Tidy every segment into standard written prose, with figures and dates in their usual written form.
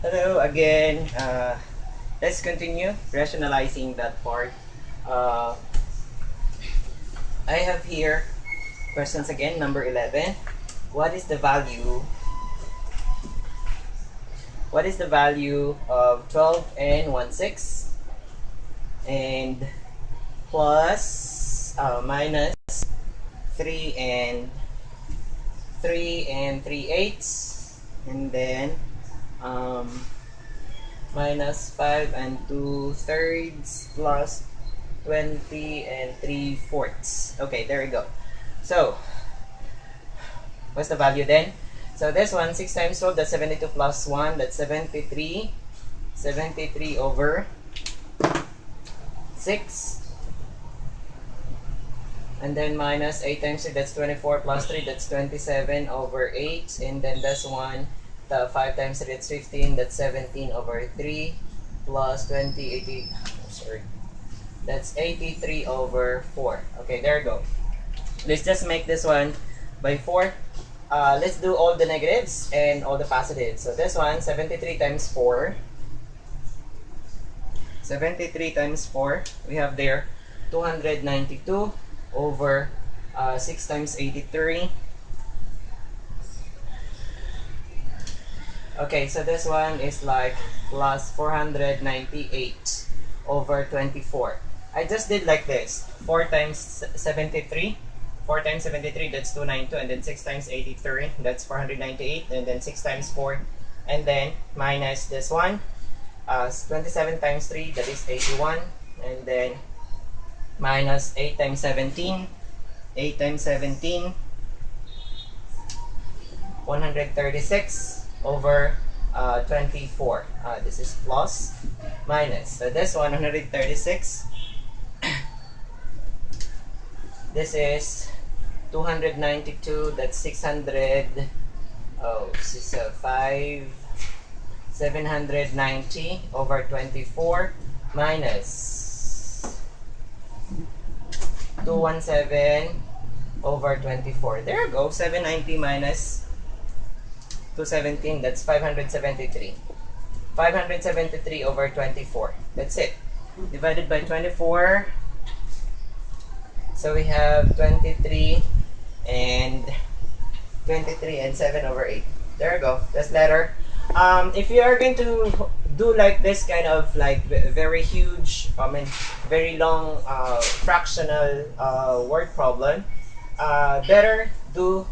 Hello again. Let's continue rationalizing that part. Uh, I have here questions again, number 11. What is the value? What is the value of 12 and 1/6 and plus minus 3 and 3/8 and then minus 5 and 2/3 plus 20 and 3/4. Okay, there we go. So, what's the value then? So this one, 6 times 12, that's 72 plus 1, that's 73. 73 over 6. And then minus 8 times 3, that's 24 plus 3, that's 27 over 8. And then this one, the 5 times 3, that's 15, that's 17 over 3 plus 20, 80, sorry. That's 83 over 4. Okay, there we go. Let's just make this one by 4. Let's do all the negatives and all the positives. So this one, 73 times 4. 73 times 4, we have there 292 over 6 times 83. Okay, so this one is like plus 498 over 24. I just did like this. 4 times 73. 4 times 73, that's 292. And then 6 times 83, that's 498. And then 6 times 4. And then minus this one. 27 times 3, that is 81. And then minus 8 times 17. 8 times 17. 136 over 24. This is plus minus. So this one, 136. This is 292. That's 600. Oh, this is 790 over 24 minus 217 over 24. There you go. 790 minus 217. That's 573. 573 over 24. That's it. Divided by 24. So we have 23 and 7 over 8. There you go. That's letter. If you are going to do like this kind of like very huge, very long fractional word problem, better do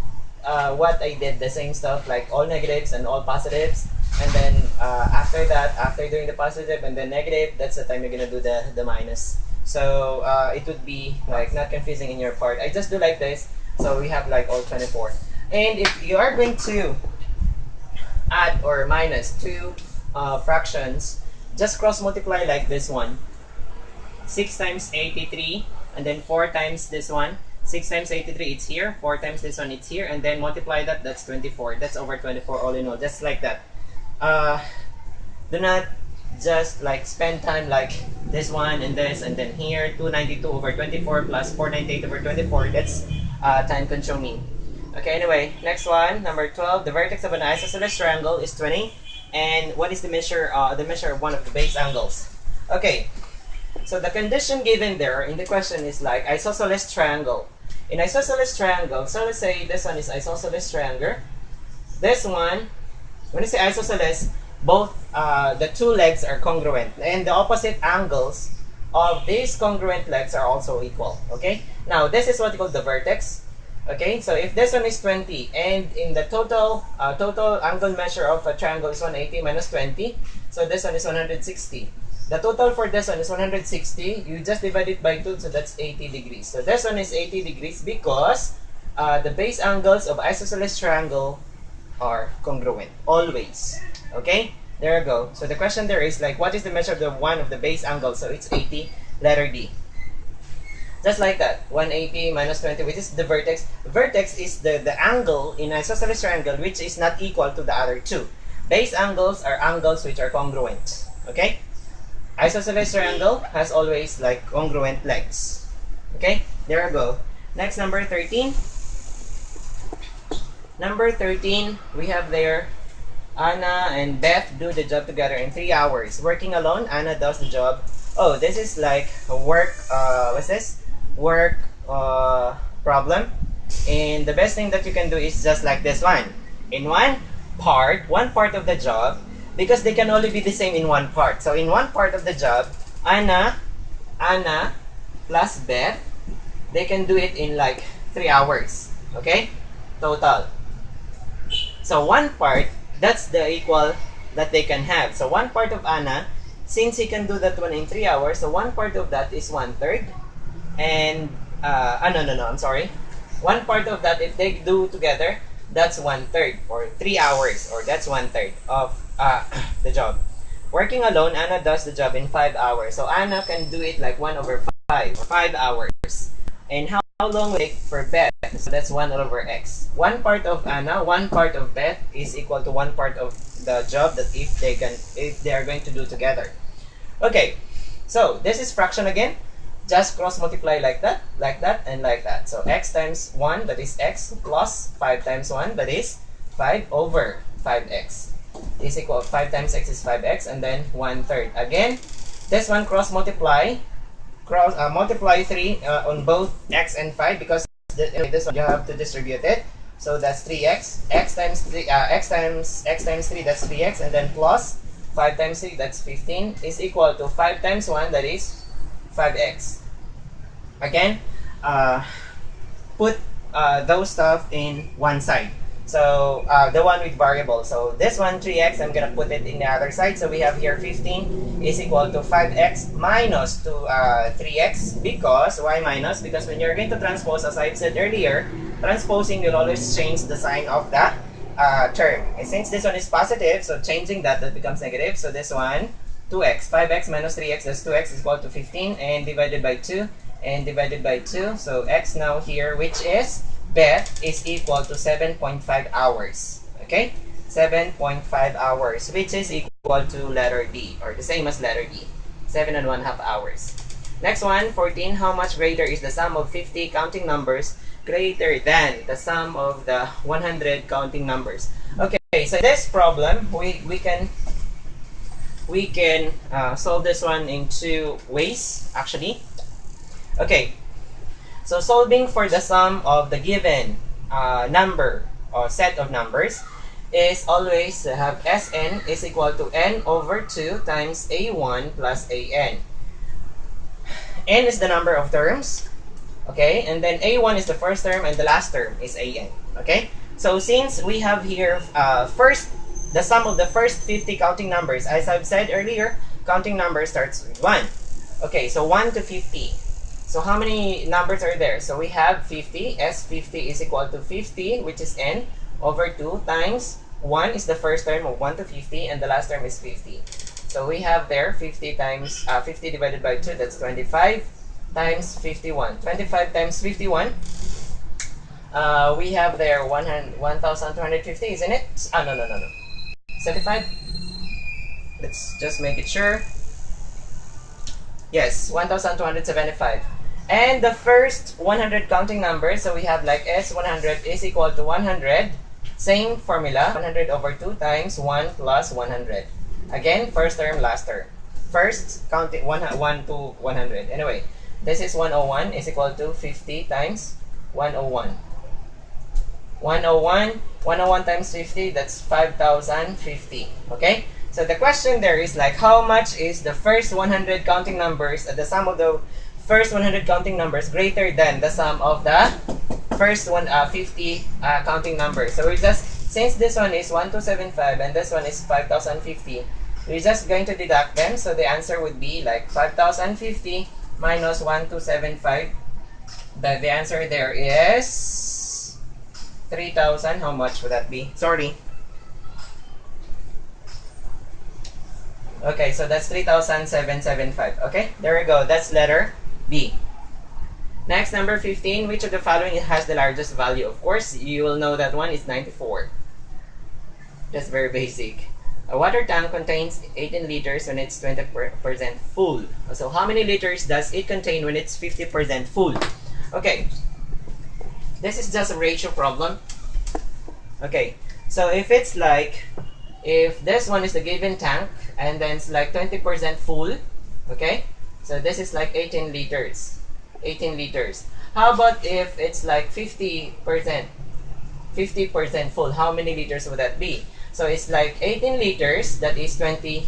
what I did, the same stuff, like all negatives and all positives. And then after that, after doing the positive and the negative, that's the time you're gonna do the minus. So it would be like not confusing in your part. I just do like this, so we have like all 24. And if you are going to add or minus two fractions, just cross multiply like this one. 6 times 83, and then 4 times this one. 6 times 83, it's here. 4 times this one, it's here. And then multiply that, that's 24. That's over 24 all in all, just like that. Do not just like spend time like this one and this and then here. 292 over 24 plus 498 over 24. That's time consuming. Okay, anyway, next one, number 12. The vertex of an isosceles triangle is 20. And what is the measure of one of the base angles? Okay, so the condition given there in the question is like isosceles triangle. In isosceles triangle, so let's say this one is isosceles triangle. This one, when you say isosceles, both the two legs are congruent, and the opposite angles of these congruent legs are also equal. Okay, now this is what we call the vertex. Okay, so if this one is 20 and in the total angle measure of a triangle is 180 minus 20, so this one is 160. The total for this one is 160. You just divide it by 2, so that's 80 degrees. So this one is 80 degrees because the base angles of isosceles triangle are congruent always. Okay, there you go. So the question there is like, what is the measure of the one of the base angles? So it's 80, letter D. Just like that, 180 minus 20, which is the vertex. Vertex is the angle in isosceles triangle which is not equal to the other two. Base angles are angles which are congruent. Okay? Isosceles triangle has always like congruent legs. Okay? There you go. Next, number 13. Number 13, we have there Anna and Beth do the job together in 3 hours. Working alone, Anna does the job. Oh, this is like a work, what's this? Work problem. And the best thing that you can do is just like this one. In one part of the job, because they can only be the same in one part. So in one part of the job, Anna plus Beth, they can do it in like 3 hours. Okay? Total. So one part, that's the equal that they can have. So one part of Anna, since he can do that one in 3 hours, so one part of that is 1/3. And, no, I'm sorry. One part of that, if they do together, that's 1/3 or 3 hours, or that's 1/3 of the job. Working alone, Anna does the job in 5 hours. So Anna can do it like 1/5, or 5 hours. And how long will it take for Beth? So that's 1/x. One part of Anna, one part of Beth is equal to one part of the job that if they are going to do together. Okay, so this is fraction again. Just cross multiply like that, and like that. So x times 1, that is x, plus 5 times 1, that is 5 over 5x. Is equal 5 times x is 5x, and then 1/3. Again, this one cross multiply. Multiply 3 on both x and 5, because this one you have to distribute it. So that's 3x. X times 3, x times 3, that's 3x, and then plus 5 times 3, that's 15, is equal to 5 times 1, that is 5x. Again, put those stuff in one side. So the one with variable. So this one, 3x, I'm gonna put it in the other side. So we have here 15 is equal to 5x minus 3x. Because, why minus? Because when you're going to transpose, as I've said earlier, transposing will always change the sign of the term. And since this one is positive, so changing that becomes negative. So this one, 2x. 5x minus 3x, that's 2x is equal to 15, and divided by 2, and divided by 2. So x now here, which is Beth, is equal to 7.5 hours. Okay? 7.5 hours, which is equal to letter D, or the same as letter D. 7.5 hours. Next one, 14. How much greater is the sum of 50 counting numbers greater than the sum of the 100 counting numbers? Okay, so this problem, we can solve this one in 2 ways, actually. Okay. So solving for the sum of the given number or set of numbers is always to have Sn is equal to n over 2 times a1 plus an. N is the number of terms, okay, and then a1 is the first term and the last term is an. Okay, so since we have here first the sum of the first 50 counting numbers, as I've said earlier, counting number starts with 1. Okay, so 1 to 50. So how many numbers are there? So we have 50. S50 is equal to 50, which is n, over 2 times 1 is the first term of 1 to 50, and the last term is 50. So we have there 50 times 50 divided by 2, that's 25 times 51. 25 times 51. We have there 1,250, isn't it? No. 75. Let's just make it sure. Yes, 1,275. And the first 100 counting numbers, so we have like S100 is equal to 100. Same formula, 100 over 2 times 1 plus 100. Again, first term, last term. First, counting 1 to 100. Anyway, this is 101 is equal to 50 times 101. 101 times 50, that's 5,050. Okay? So the question there is like, how much is the first 100 counting numbers, the sum of the first 100 counting numbers greater than the sum of the first 50 counting numbers? So we're just, since this one is 1275 and this one is 5,050, we're just going to deduct them. So the answer would be like 5,050 minus 1275. The answer there is 3,000. How much would that be? Sorry. Okay, so that's 3,775. Okay, there we go. That's letter B. Next, number 15. Which of the following has the largest value? Of course, you will know that one is 94. That's very basic. A water tank contains 18 liters when it's 20% full. So how many liters does it contain when it's 50% full? Okay, this is just a ratio problem. Okay, so if it's like if this one is the given tank, and then it's like 20% full, okay? So this is like 18 liters. 18 liters. How about if it's like 50%? 50% full. How many liters would that be? So it's like 18 liters, that is 20%,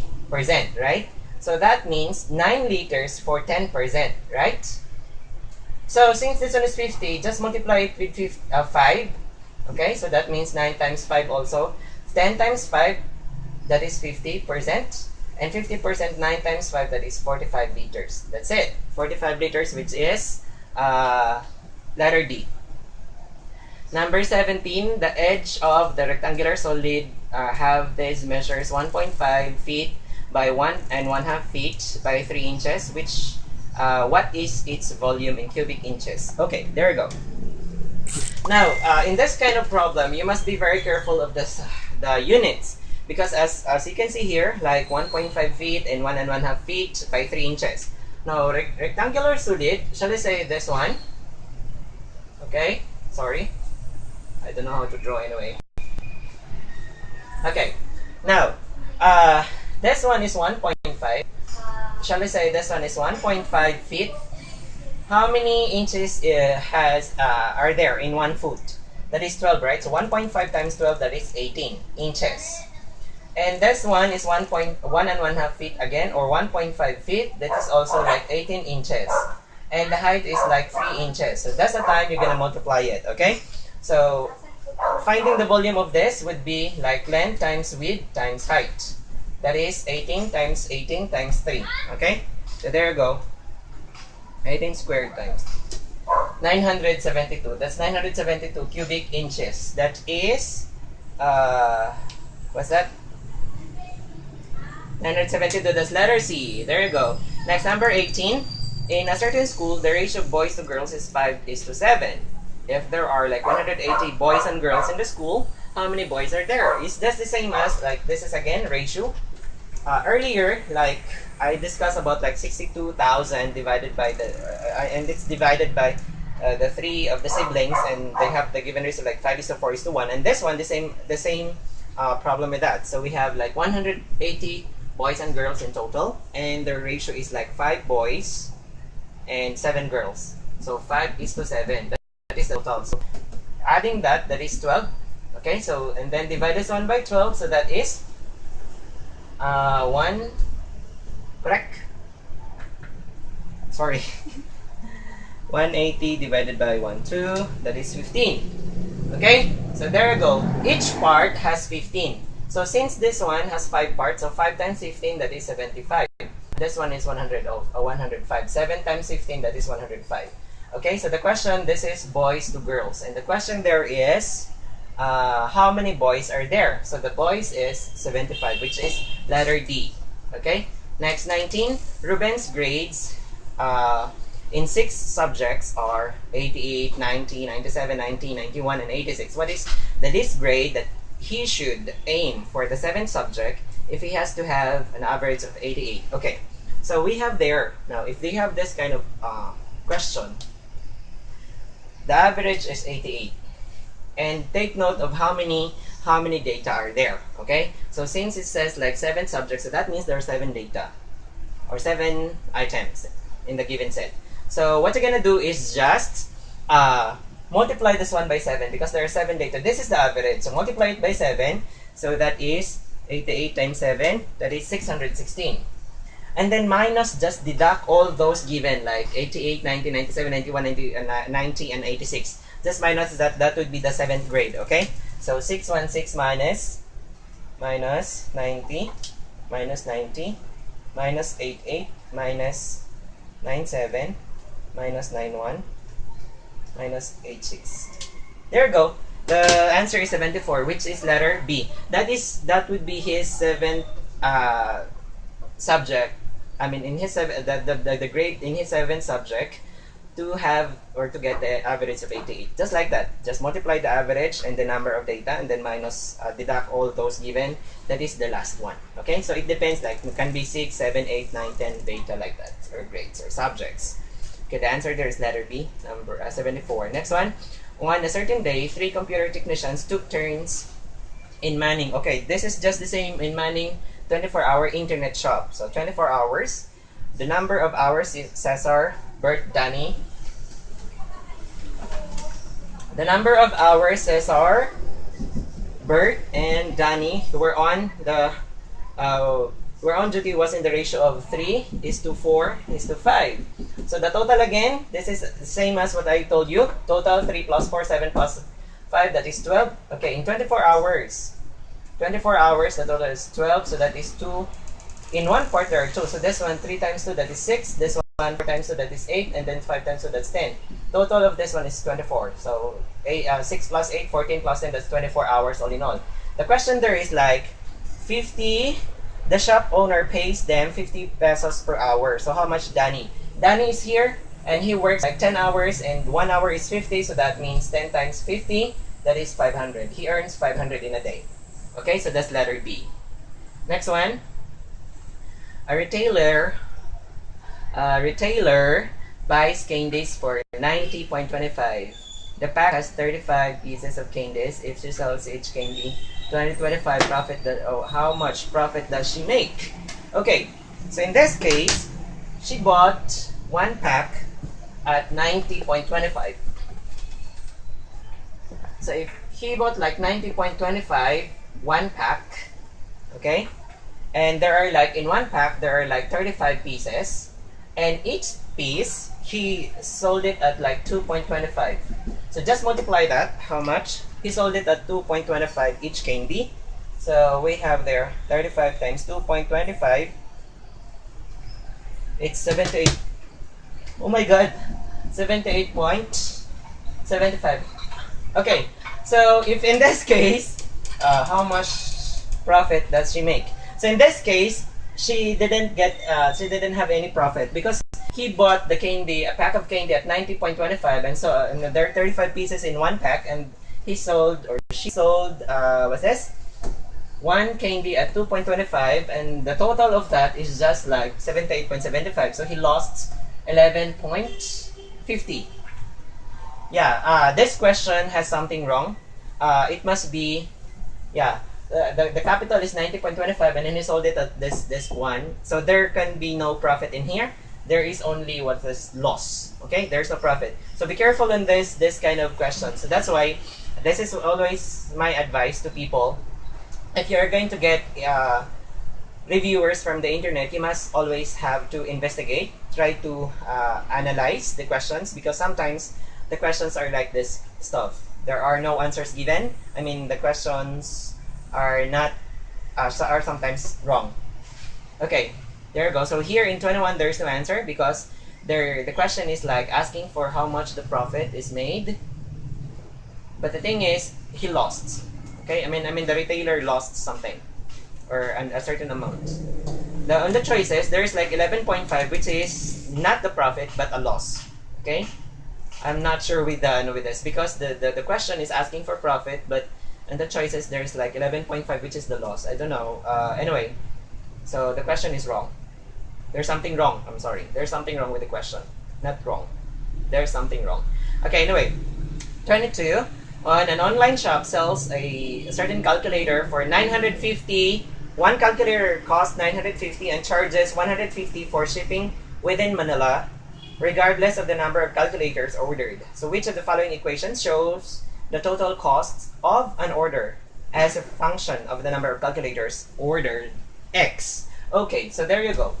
right? So that means 9 liters for 10%, right? So since this one is 50, just multiply it with 5. Okay, so that means 9 times 5 also. 10 times 5, that is 50%. And 50%, 9 times 5, that is 45 liters. That's it. 45 liters, which is letter D. Number 17, the edge of the rectangular solid have these measures 1.5 feet by 1.5 feet by 3 inches, which what is its volume in cubic inches? Okay, there we go. Now, in this kind of problem, you must be very careful of the units, because as you can see here, like 1.5 feet and 1.5 feet by 3 inches. Now, rectangular solid, shall I say this one? Okay, sorry. I don't know how to draw anyway. Okay, now, this one is 1.5. Shall I say this one is 1.5 feet? How many inches are there in 1 foot? That is 12, right? So 1.5 times 12, that is 18 inches. And this one is 1.5 feet again, or 1.5 feet. That is also like 18 inches. And the height is like 3 inches. So that's the time you're gonna multiply it, okay? So finding the volume of this would be like length times width times height. That is 18 times 18 times 3, okay? So there you go. 18 squared times 972. That's 972 cubic inches. That is, what's that? 972, that's letter C. There you go. Next, number 18. In a certain school, the ratio of boys to girls is 5:7. If there are like 180 boys and girls in the school, how many boys are there? It's just the same as, like, this is again ratio. Earlier, like, I discussed about like 62,000 divided by the, and it's divided by the 3 of the siblings, and they have the given ratio like 5:4:1. And this one, the same problem with that. So we have like 180 boys and girls in total, and the ratio is like 5 boys and 7 girls. So 5:7. That is the total. So adding that, that is 12. Okay, so and then divide this one by 12, so that is 1, correct? Sorry. 180 divided by 1, 2, that is 15. Okay, so there you go. Each part has 15. So since this one has 5 parts, so 5 times 15, that is 75. This one is 105. 7 times 15, that is 105. Okay, so the question, this is boys to girls. And the question there is, how many boys are there? So the boys is 75, which is letter D. Okay, next, 19. Ruben's grades in 6 subjects are 88, 90, 97, 90, 91, and 86. What is the least grade that he should aim for the 7th subject if he has to have an average of 88? Okay, so we have there, now if they have this kind of question, the average is 88. And take note of how many data are there, okay? So since it says like 7 subjects, so that means there are 7 data, or 7 items in the given set. So what you're gonna do is just multiply this one by 7, because there are 7 data. This is the average, so multiply it by 7, so that is 88 times 7, that is 616. And then minus, just deduct all those given, like 88, 90, 97, 91, 90, and 86. Just minus that, that would be the 7th grade, okay? So 616 minus 90, minus 90, minus 88, minus 97, minus 91, minus 86. There you go. The answer is 74, which is letter B. That would be his 7th subject. I mean, in his the grade in his 7th subject, to have or to get the average of 88. Just like that. Just multiply the average and the number of data, and then minus, deduct all those given. That is the last one. Okay, so it depends, like it can be 6, 7, 8, 9, 10 data like that, or grades or subjects. Okay, the answer there is letter B, number 74. Next one. On a certain day, 3 computer technicians took turns in Manning. Okay, this is just the same in Manning 24-hour internet shop. So 24 hours. The number of hours is Cesar, Bert, Danny. The number of hours Cesar, Bert, and Danny who were on duty was in the ratio of 3:4:5. So the total again, this is the same as what I told you. Total 3 plus 4, 7 plus 5, that is 12. Okay, in 24 hours. 24 hours, the total is 12, so that is 2. In 1/4 there are 2. So this one, 3 times 2, that is 6. This one, 4 times 2, that is 8. And then 5 times 2, that's 10. Total of this one is 24. So 6 plus 8, 14 plus 10, that's 24 hours all in all. The question there is like 50, the shop owner pays them 50 pesos per hour. So how much Danny? Danny is here and he works like 10 hours and 1 hour is 50. So that means 10 times 50, that is 500. He earns 500 in a day. Okay, so that's letter B. Next one. A retailer buys candies for 90.25. The pack has 35 pieces of candies. If she sells each candy 20-25 profit, how much profit does she make? Okay, so in this case, she bought one pack at 90.25. So if he bought like 90.25, one pack, okay, and there are like in one pack there are like 35 pieces, and each piece he sold it at like 2.25. So just multiply that, how much he sold it at 2.25 each candy. So we have there 35 times 2.25, it's 78. Oh my god, 78.75. Okay, so if in this case, how much profit does she make? So in this case, she didn't have any profit because he bought the candy, a pack of candy at 90.25, and so there are 35 pieces in one pack, and she sold what's this? One candy at 2.25, and the total of that is just like 78.75. So he lost 11.50. Yeah, this question has something wrong. It must be, yeah, the capital is 90.25 and then he sold it at this one. So there can be no profit in here. There is only what is loss. Okay, there's no profit. So be careful in this kind of question. So that's why this is always my advice to people. If you're going to get reviewers from the internet, you must always have to investigate, try to analyze the questions, because sometimes the questions are like this stuff. There are no answers given. I mean, the questions are not are sometimes wrong. Okay, there you go. So here in 21, there's no answer because the question is like asking for how much the profit is made. But the thing is, he lost. Okay, I mean the retailer lost something, or a certain amount. On the choices, there's like 11.5, which is not the profit but a loss. Okay, I'm not sure with this because the question is asking for profit, but in the choices there's like 11.5, which is the loss. I don't know. Anyway, so the question is wrong. There's something wrong. I'm sorry. There's something wrong with the question. Not wrong. There's something wrong. Okay. Anyway, 22. On an online shop sells a certain calculator for 950. One calculator costs 950 and charges 150 for shipping within Manila, regardless of the number of calculators ordered. So which of the following equations shows the total cost of an order as a function of the number of calculators ordered? X. Okay, so there you go.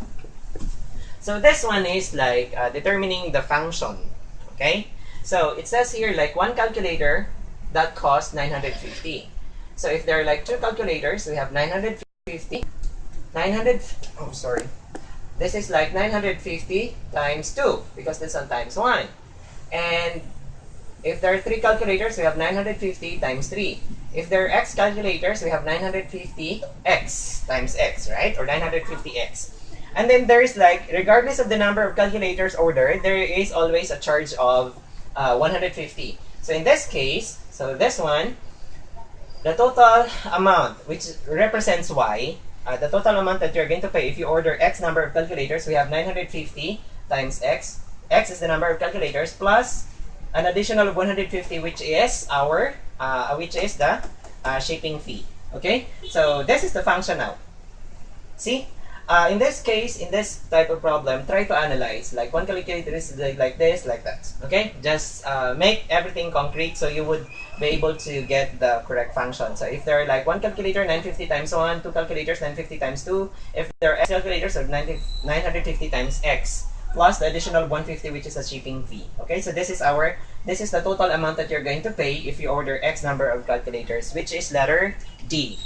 So this one is like determining the function. Okay, so it says here like one calculator that costs 950. So if there are like two calculators, we have 950. This is like 950 times 2 because this one times 1. And if there are 3 calculators, we have 950 times 3. If there are x calculators, we have 950 x times x, right? Or 950x. And then there is like, regardless of the number of calculators ordered, there is always a charge of 150. So in this case, so this one, the total amount, which represents y, the total amount that you're going to pay if you order x number of calculators, we have 950 times x. X is the number of calculators plus an additional of 150, which is the shipping fee. Okay? So this is the function now. See? In this case, in this type of problem, try to analyze. Like one calculator is like this, like that. Okay? Just make everything concrete so you would be able to get the correct function. So if there are like one calculator, 950 times 1, two calculators, 950 times 2. If there are x calculators, of 950 times x, plus the additional 150, which is a shipping fee. Okay? So this is the total amount that you're going to pay if you order x number of calculators, which is letter D.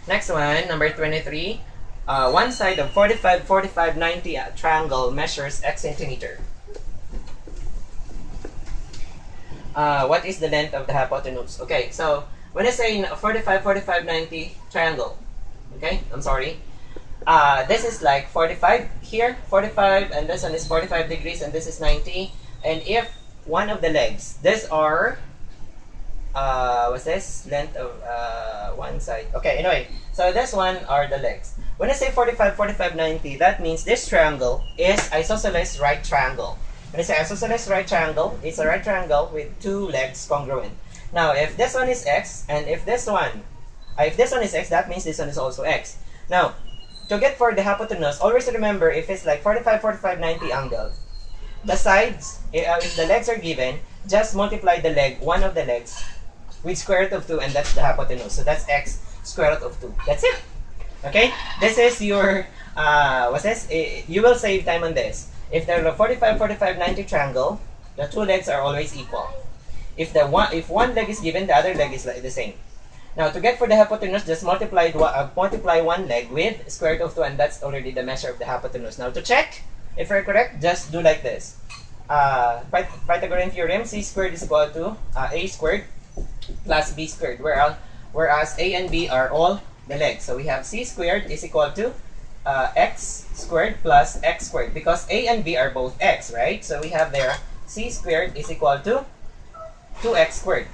Next one, number 23. One side of 45, 45, 90 triangle measures x centimeter. What is the length of the hypotenuse? Okay, so when I say 45, 45, 90 triangle, okay, I'm sorry. This is like 45 here, 45, and this one is 45 degrees, and this is 90. And if one of the legs, these are what's this? Length of one side. Okay, anyway, so this one are the legs. When I say 45, 45, 90, that means this triangle is isosceles right triangle. When I say isosceles right triangle, it's a right triangle with two legs congruent. Now, if this one is x, and if this one is x, that means this one is also x. Now, to get for the hypotenuse, always remember if it's like 45, 45, 90 angle, the sides, if the legs are given, just multiply the leg, one of the legs, with square root of 2, and that's the hypotenuse. So that's x square root of 2. That's it. Okay? This is your, what's this? You will save time on this. If there are 45, 45, 90 triangle, the two legs are always equal. If one leg is given, the other leg is like the same. Now, to get for the hypotenuse, just multiply one leg with square root of 2, and that's already the measure of the hypotenuse. Now, to check if you're correct, just do like this. Pythagorean theorem, c squared is equal to a squared plus b squared, whereas a and b are all the legs. So we have c squared is equal to x squared plus x squared, because a and b are both x, right? So we have there c squared is equal to 2x squared.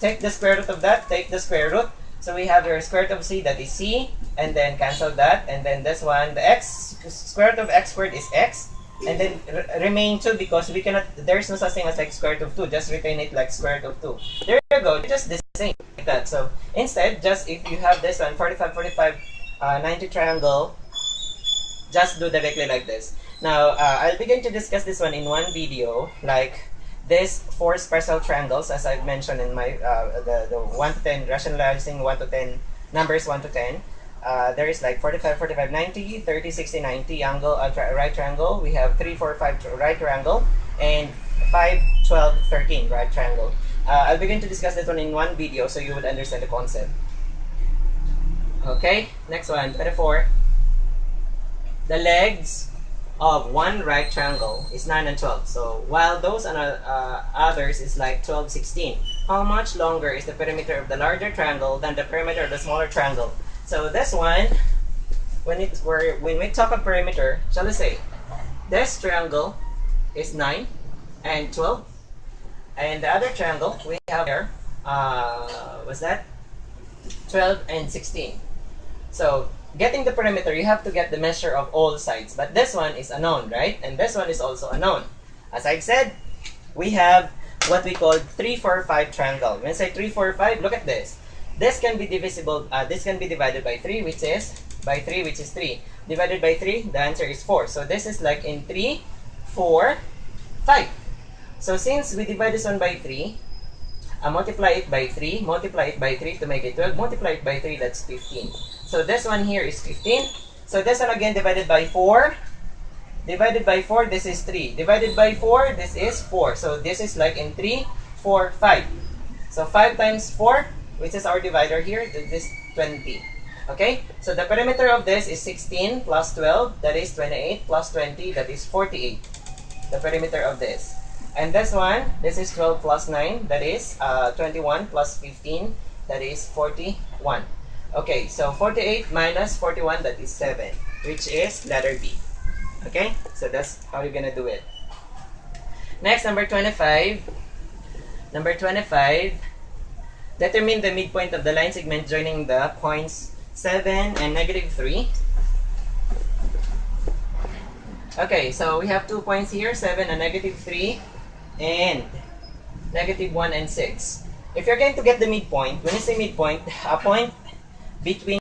Take the square root of that, take the square root. So we have your square root of c, that is c, and then cancel that, and then this one, the x, square root of x squared is x, and then remain 2, because we cannot, there's no such thing as like square root of 2, just retain it like square root of 2. There you go, just the same, like that. So instead, just if you have this one, 45, 45, 90 triangle, just do directly like this. Now, I'll begin to discuss this one in one video, like this 4 special triangles, as I've mentioned in my, the 1 to 10, rationalizing 1 to 10, numbers 1 to 10. There is like 45, 45, 90, 30, 60, 90 angle, right triangle. We have 3, 4, 5 right triangle, and 5, 12, 13 right triangle. I'll begin to discuss this one in one video so you would understand the concept. Okay, next one, 24. The legs of one right triangle is 9 and 12. So while those others is like 12, 16, how much longer is the perimeter of the larger triangle than the perimeter of the smaller triangle? So this one, when we talk of perimeter, shall I say, this triangle is 9 and 12, and the other triangle we have here, what's that? 12 and 16. So getting the perimeter, you have to get the measure of all sides, but this one is unknown, right? And this one is also unknown. As I've said, we have what we call 3, 4, 5 triangle. When I say 3, 4, 5, look at this. This can be divisible, this can be divided by 3, which is 3. Divided by 3, the answer is 4. So this is like in 3, 4, 5. So since we divide this one by 3, multiply it by 3, multiply it by 3 to make it 12, multiply it by 3, that's 15. So this one here is 15. So this one again divided by 4. Divided by 4, this is 3. Divided by 4, this is 4. So this is like in 3, 4, 5. So 5 times 4, which is our divider here, this is 20. Okay? So the perimeter of this is 16 plus 12, that is 28, plus 20, that is 48. The perimeter of this. And this one, this is 12 plus 9, that is 21 plus 15, that is 41. Okay, so 48 minus 41, that is 7, which is letter B. Okay, so that's how you're gonna do it. Next, number 25. Number 25, determine the midpoint of the line segment joining the points 7 and -3. Okay, so we have 2 points here, 7 and -3, and -1 and 6. if you're going to get the midpoint, when you say midpoint, a point between